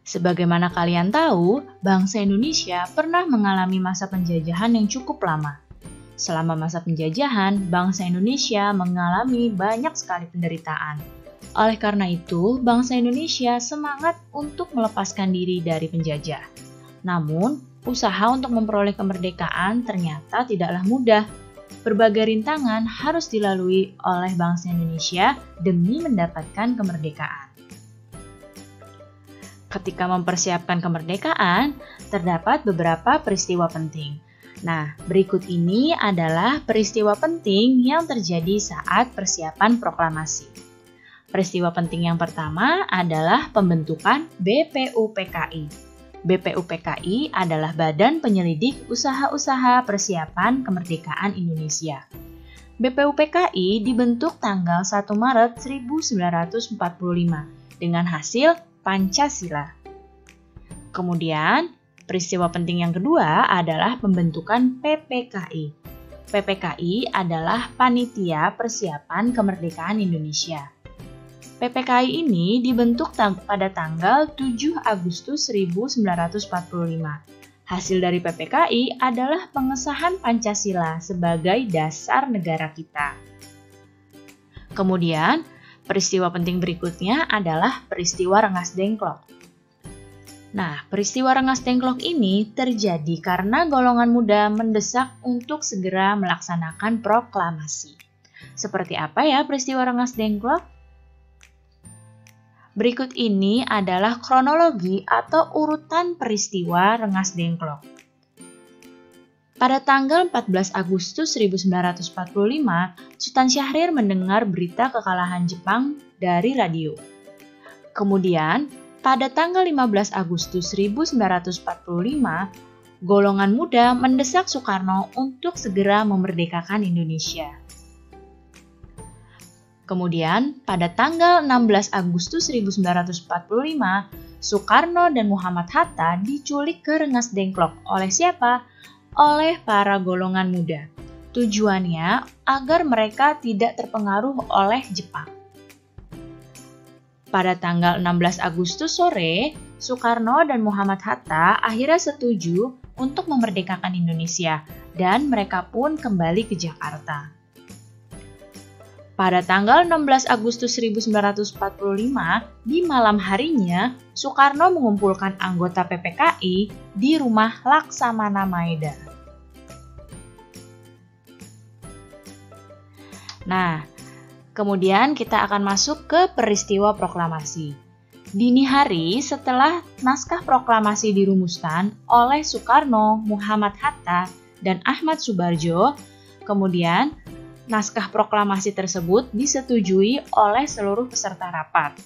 Sebagaimana kalian tahu, bangsa Indonesia pernah mengalami masa penjajahan yang cukup lama. Selama masa penjajahan, bangsa Indonesia mengalami banyak sekali penderitaan. Oleh karena itu, bangsa Indonesia semangat untuk melepaskan diri dari penjajah. Namun, usaha untuk memperoleh kemerdekaan ternyata tidaklah mudah. Berbagai rintangan harus dilalui oleh bangsa Indonesia demi mendapatkan kemerdekaan. Ketika mempersiapkan kemerdekaan, terdapat beberapa peristiwa penting. Nah, berikut ini adalah peristiwa penting yang terjadi saat persiapan proklamasi. Peristiwa penting yang pertama adalah pembentukan BPUPKI. BPUPKI adalah Badan Penyelidik Usaha-Usaha Persiapan Kemerdekaan Indonesia. BPUPKI dibentuk tanggal 1 Maret 1945 dengan hasil Pancasila. Kemudian, peristiwa penting yang kedua adalah pembentukan PPKI. PPKI adalah Panitia Persiapan Kemerdekaan Indonesia. PPKI ini dibentuk pada tanggal 7 Agustus 1945. Hasil dari PPKI adalah pengesahan Pancasila sebagai dasar negara kita. Kemudian, peristiwa penting berikutnya adalah peristiwa Rengas Dengklok. Nah, peristiwa Rengas Dengklok ini terjadi karena golongan muda mendesak untuk segera melaksanakan proklamasi. Seperti apa ya peristiwa Rengas Dengklok? Berikut ini adalah kronologi atau urutan peristiwa Rengas Dengklok. Pada tanggal 14 Agustus 1945, Sultan Syahrir mendengar berita kekalahan Jepang dari radio. Kemudian, pada tanggal 15 Agustus 1945, golongan muda mendesak Soekarno untuk segera memerdekakan Indonesia. Kemudian, pada tanggal 16 Agustus 1945, Soekarno dan Muhammad Hatta diculik ke Rengas Dengklok. Oleh siapa? Oleh para golongan muda. Tujuannya agar mereka tidak terpengaruh oleh Jepang. Pada tanggal 16 Agustus sore, Soekarno dan Muhammad Hatta akhirnya setuju untuk memerdekakan Indonesia dan mereka pun kembali ke Jakarta. Pada tanggal 16 Agustus 1945, di malam harinya, Soekarno mengumpulkan anggota PPKI di rumah Laksamana Maeda. Nah, kemudian kita akan masuk ke peristiwa proklamasi. Dini hari setelah naskah proklamasi dirumuskan oleh Soekarno, Muhammad Hatta, dan Ahmad Subarjo, kemudian naskah proklamasi tersebut disetujui oleh seluruh peserta rapat.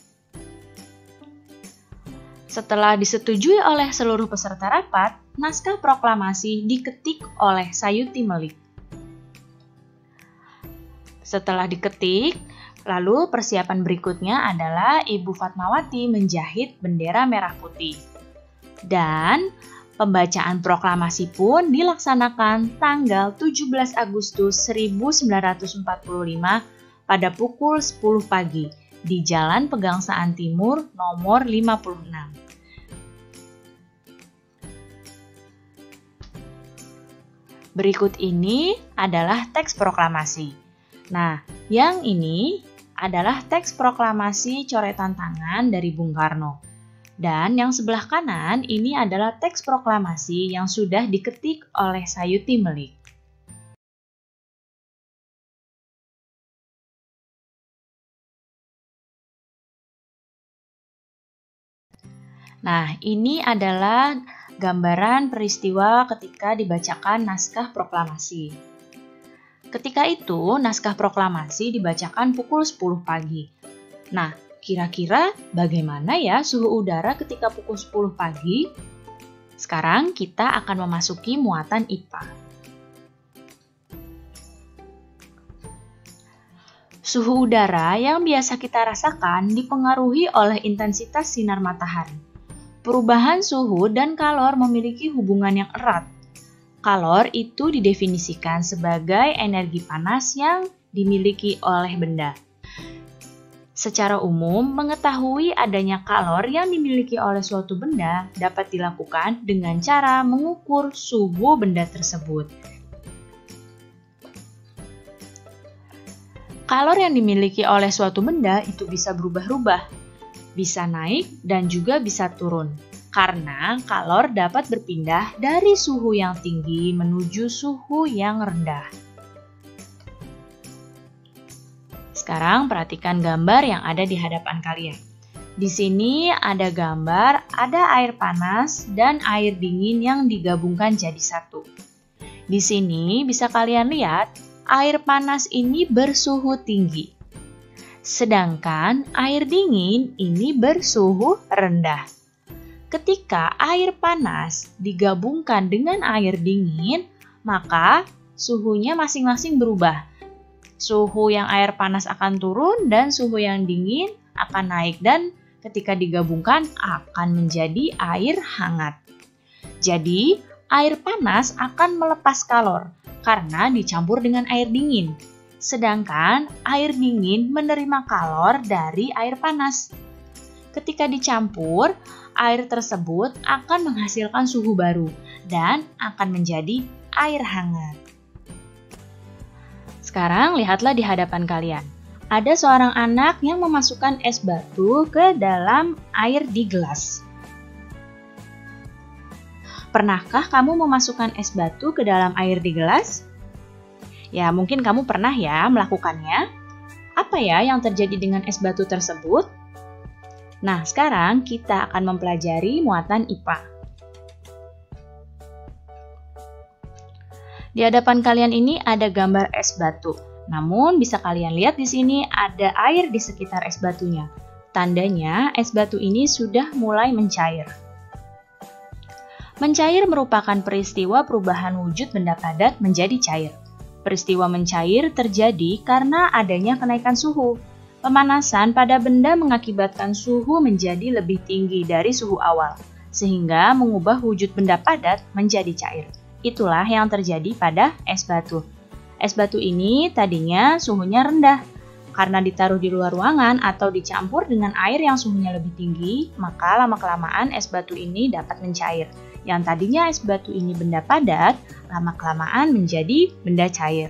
Setelah disetujui oleh seluruh peserta rapat, naskah proklamasi diketik oleh Sayuti Melik. Setelah diketik, lalu persiapan berikutnya adalah Ibu Fatmawati menjahit bendera merah putih. Dan pembacaan proklamasi pun dilaksanakan tanggal 17 Agustus 1945 pada pukul 10 pagi di Jalan Pegangsaan Timur nomor 56. Berikut ini adalah teks proklamasi. Nah, yang ini adalah teks proklamasi coretan tangan dari Bung Karno. Dan yang sebelah kanan ini adalah teks proklamasi yang sudah diketik oleh Sayuti Melik. Nah, ini adalah gambaran peristiwa ketika dibacakan naskah proklamasi. Ketika itu, naskah proklamasi dibacakan pukul 10 pagi. Nah, kira-kira bagaimana ya suhu udara ketika pukul 10 pagi? Sekarang kita akan memasuki muatan IPA. Suhu udara yang biasa kita rasakan dipengaruhi oleh intensitas sinar matahari. Perubahan suhu dan kalor memiliki hubungan yang erat. Kalor itu didefinisikan sebagai energi panas yang dimiliki oleh benda. Secara umum, mengetahui adanya kalor yang dimiliki oleh suatu benda dapat dilakukan dengan cara mengukur suhu benda tersebut. Kalor yang dimiliki oleh suatu benda itu bisa berubah-ubah, bisa naik dan juga bisa turun. Karena kalor dapat berpindah dari suhu yang tinggi menuju suhu yang rendah. Sekarang perhatikan gambar yang ada di hadapan kalian. Di sini ada gambar, ada air panas dan air dingin yang digabungkan jadi satu. Di sini bisa kalian lihat, air panas ini bersuhu tinggi. Sedangkan air dingin ini bersuhu rendah. Ketika air panas digabungkan dengan air dingin, maka suhunya masing-masing berubah. Suhu yang air panas akan turun dan suhu yang dingin akan naik dan ketika digabungkan akan menjadi air hangat. Jadi, air panas akan melepas kalor karena dicampur dengan air dingin. Sedangkan air dingin menerima kalor dari air panas. Ketika dicampur, air tersebut akan menghasilkan suhu baru dan akan menjadi air hangat. Sekarang lihatlah di hadapan kalian. Ada seorang anak yang memasukkan es batu ke dalam air di gelas. Pernahkah kamu memasukkan es batu ke dalam air di gelas? Ya, mungkin kamu pernah ya melakukannya. Apa ya yang terjadi dengan es batu tersebut? Nah, sekarang kita akan mempelajari muatan IPA. Di hadapan kalian ini ada gambar es batu. Namun bisa kalian lihat di sini ada air di sekitar es batunya. Tandanya es batu ini sudah mulai mencair. Mencair merupakan peristiwa perubahan wujud benda padat menjadi cair. Peristiwa mencair terjadi karena adanya kenaikan suhu. Pemanasan pada benda mengakibatkan suhu menjadi lebih tinggi dari suhu awal, sehingga mengubah wujud benda padat menjadi cair. Itulah yang terjadi pada es batu. Es batu ini tadinya suhunya rendah. Karena ditaruh di luar ruangan atau dicampur dengan air yang suhunya lebih tinggi, maka lama-kelamaan es batu ini dapat mencair. Yang tadinya es batu ini benda padat, lama-kelamaan menjadi benda cair.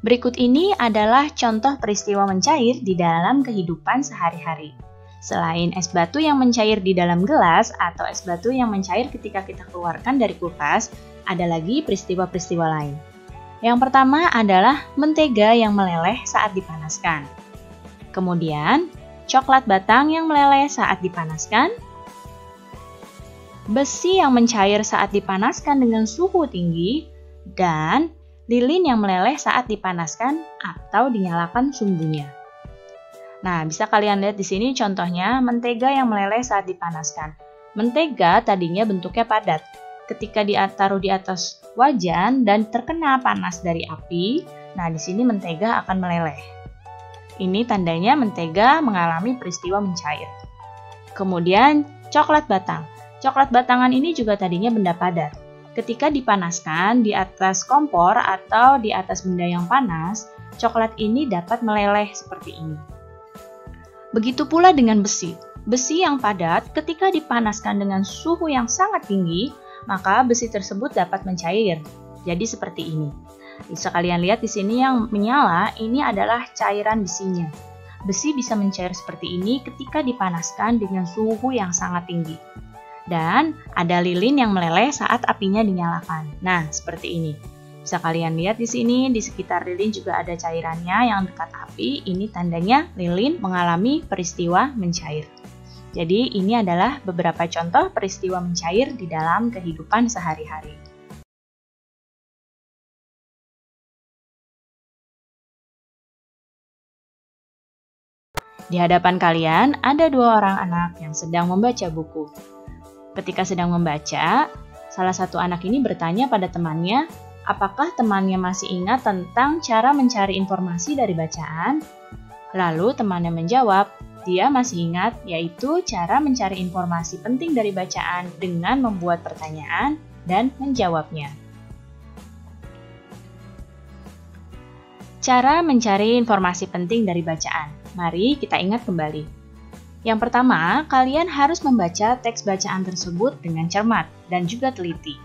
Berikut ini adalah contoh peristiwa mencair di dalam kehidupan sehari-hari. Selain es batu yang mencair di dalam gelas atau es batu yang mencair ketika kita keluarkan dari kulkas, ada lagi peristiwa-peristiwa lain. Yang pertama adalah mentega yang meleleh saat dipanaskan. Kemudian, coklat batang yang meleleh saat dipanaskan. Besi yang mencair saat dipanaskan dengan suhu tinggi. Dan lilin yang meleleh saat dipanaskan atau dinyalakan sumbunya. Nah, bisa kalian lihat di sini contohnya mentega yang meleleh saat dipanaskan. Mentega tadinya bentuknya padat. Ketika ditaruh di atas wajan dan terkena panas dari api, nah di sini mentega akan meleleh. Ini tandanya mentega mengalami peristiwa mencair. Kemudian coklat batang. Coklat batangan ini juga tadinya benda padat. Ketika dipanaskan di atas kompor atau di atas benda yang panas, coklat ini dapat meleleh seperti ini. Begitu pula dengan besi. Besi yang padat ketika dipanaskan dengan suhu yang sangat tinggi, maka besi tersebut dapat mencair. Jadi seperti ini. Bisa kalian lihat di sini yang menyala, ini adalah cairan besinya. Besi bisa mencair seperti ini ketika dipanaskan dengan suhu yang sangat tinggi. Dan ada lilin yang meleleh saat apinya dinyalakan. Nah, seperti ini. Bisa kalian lihat di sini, di sekitar lilin juga ada cairannya yang dekat api. Ini tandanya lilin mengalami peristiwa mencair. Jadi, ini adalah beberapa contoh peristiwa mencair di dalam kehidupan sehari-hari. Di hadapan kalian ada dua orang anak yang sedang membaca buku. Ketika sedang membaca, salah satu anak ini bertanya pada temannya, apakah temannya masih ingat tentang cara mencari informasi dari bacaan? Lalu temannya menjawab, dia masih ingat, yaitu cara mencari informasi penting dari bacaan dengan membuat pertanyaan dan menjawabnya. Cara mencari informasi penting dari bacaan. Mari kita ingat kembali. Yang pertama, kalian harus membaca teks bacaan tersebut dengan cermat dan juga teliti.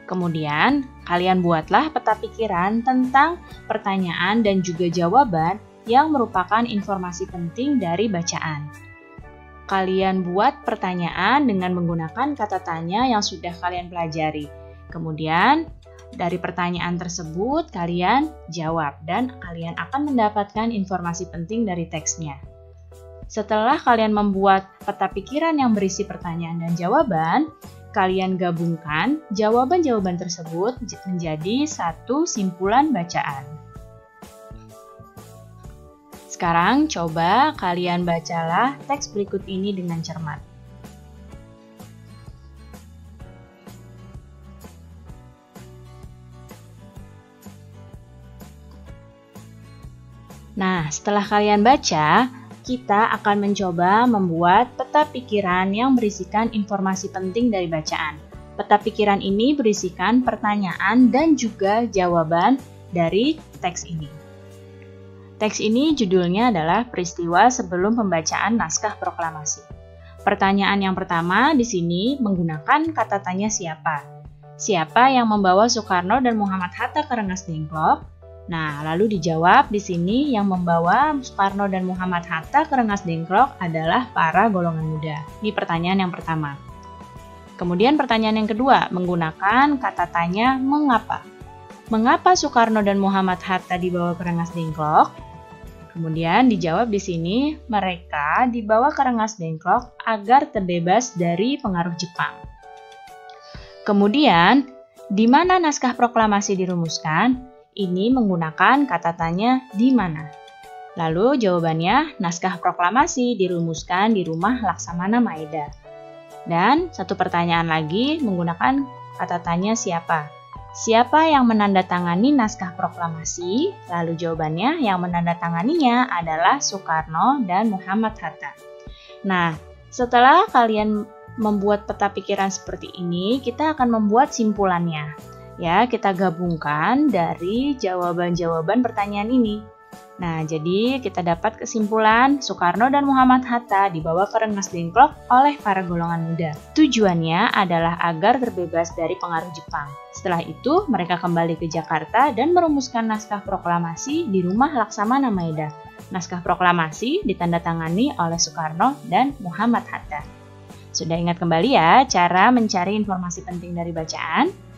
Kemudian, kalian buatlah peta pikiran tentang pertanyaan dan juga jawaban yang merupakan informasi penting dari bacaan. Kalian buat pertanyaan dengan menggunakan kata tanya yang sudah kalian pelajari. Kemudian, dari pertanyaan tersebut kalian jawab dan kalian akan mendapatkan informasi penting dari teksnya. Setelah kalian membuat peta pikiran yang berisi pertanyaan dan jawaban, kalian gabungkan jawaban-jawaban tersebut menjadi satu simpulan bacaan. Sekarang coba kalian bacalah teks berikut ini dengan cermat. Nah, setelah kalian baca, kita akan mencoba membuat peta pikiran yang berisikan informasi penting dari bacaan. Peta pikiran ini berisikan pertanyaan dan juga jawaban dari teks ini. Teks ini judulnya adalah Peristiwa Sebelum Pembacaan Naskah Proklamasi. Pertanyaan yang pertama di sini menggunakan kata tanya siapa. Siapa yang membawa Soekarno dan Muhammad Hatta ke Rengas Dengklok? Nah, lalu dijawab di sini yang membawa Soekarno dan Muhammad Hatta ke Rengas Dengklok adalah para golongan muda. Ini pertanyaan yang pertama. Kemudian pertanyaan yang kedua, menggunakan kata tanya mengapa. Mengapa Soekarno dan Muhammad Hatta dibawa ke Rengas Dengklok? Kemudian dijawab di sini, mereka dibawa ke Rengas Dengklok agar terbebas dari pengaruh Jepang. Kemudian, di mana naskah proklamasi dirumuskan? Ini menggunakan kata tanya di mana. Lalu jawabannya, naskah proklamasi dirumuskan di rumah Laksamana Maeda. Dan satu pertanyaan lagi menggunakan kata tanya siapa. Siapa yang menandatangani naskah proklamasi? Lalu jawabannya, yang menandatanganinya adalah Soekarno dan Muhammad Hatta. Nah, setelah kalian membuat peta pikiran seperti ini, kita akan membuat simpulannya. Ya, kita gabungkan dari jawaban-jawaban pertanyaan ini. Nah, jadi kita dapat kesimpulan Soekarno dan Muhammad Hatta dibawa ke Rengas Dengklok oleh para golongan muda. Tujuannya adalah agar terbebas dari pengaruh Jepang. Setelah itu, mereka kembali ke Jakarta dan merumuskan naskah proklamasi di rumah Laksamana Maeda. Naskah proklamasi ditandatangani oleh Soekarno dan Muhammad Hatta. Sudah ingat kembali ya cara mencari informasi penting dari bacaan?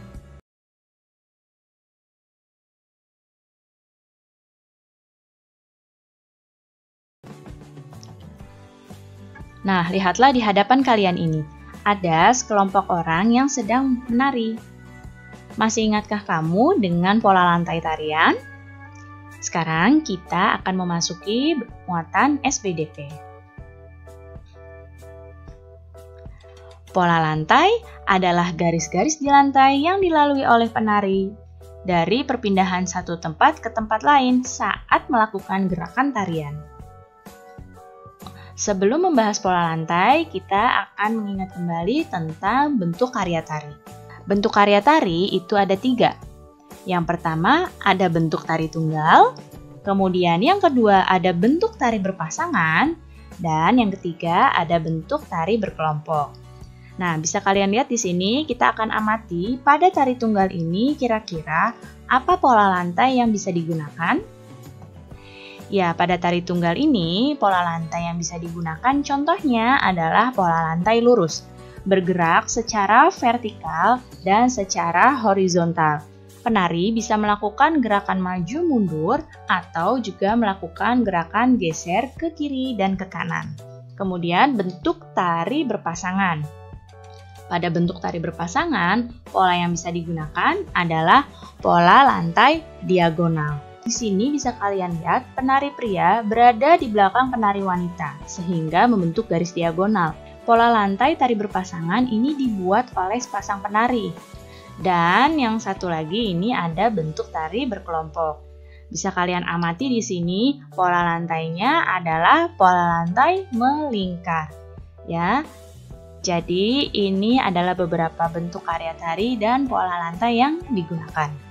Nah, lihatlah di hadapan kalian ini. Ada sekelompok orang yang sedang menari. Masih ingatkah kamu dengan pola lantai tarian? Sekarang kita akan memasuki muatan SPDP. Pola lantai adalah garis-garis di lantai yang dilalui oleh penari dari perpindahan satu tempat ke tempat lain saat melakukan gerakan tarian. Sebelum membahas pola lantai, kita akan mengingat kembali tentang bentuk karya tari. Bentuk karya tari itu ada 3. Yang pertama ada bentuk tari tunggal, kemudian yang kedua ada bentuk tari berpasangan, dan yang ketiga ada bentuk tari berkelompok. Nah, bisa kalian lihat di sini, kita akan amati pada tari tunggal ini kira-kira apa pola lantai yang bisa digunakan. Ya, pada tari tunggal ini, pola lantai yang bisa digunakan contohnya adalah pola lantai lurus, bergerak secara vertikal dan secara horizontal. Penari bisa melakukan gerakan maju mundur atau juga melakukan gerakan geser ke kiri dan ke kanan. Kemudian bentuk tari berpasangan. Pada bentuk tari berpasangan, pola yang bisa digunakan adalah pola lantai diagonal. Di sini bisa kalian lihat penari pria berada di belakang penari wanita, sehingga membentuk garis diagonal. Pola lantai tari berpasangan ini dibuat oleh sepasang penari. Dan yang satu lagi ini ada bentuk tari berkelompok. Bisa kalian amati di sini, pola lantainya adalah pola lantai melingkar. Ya. Jadi ini adalah beberapa bentuk karya tari dan pola lantai yang digunakan.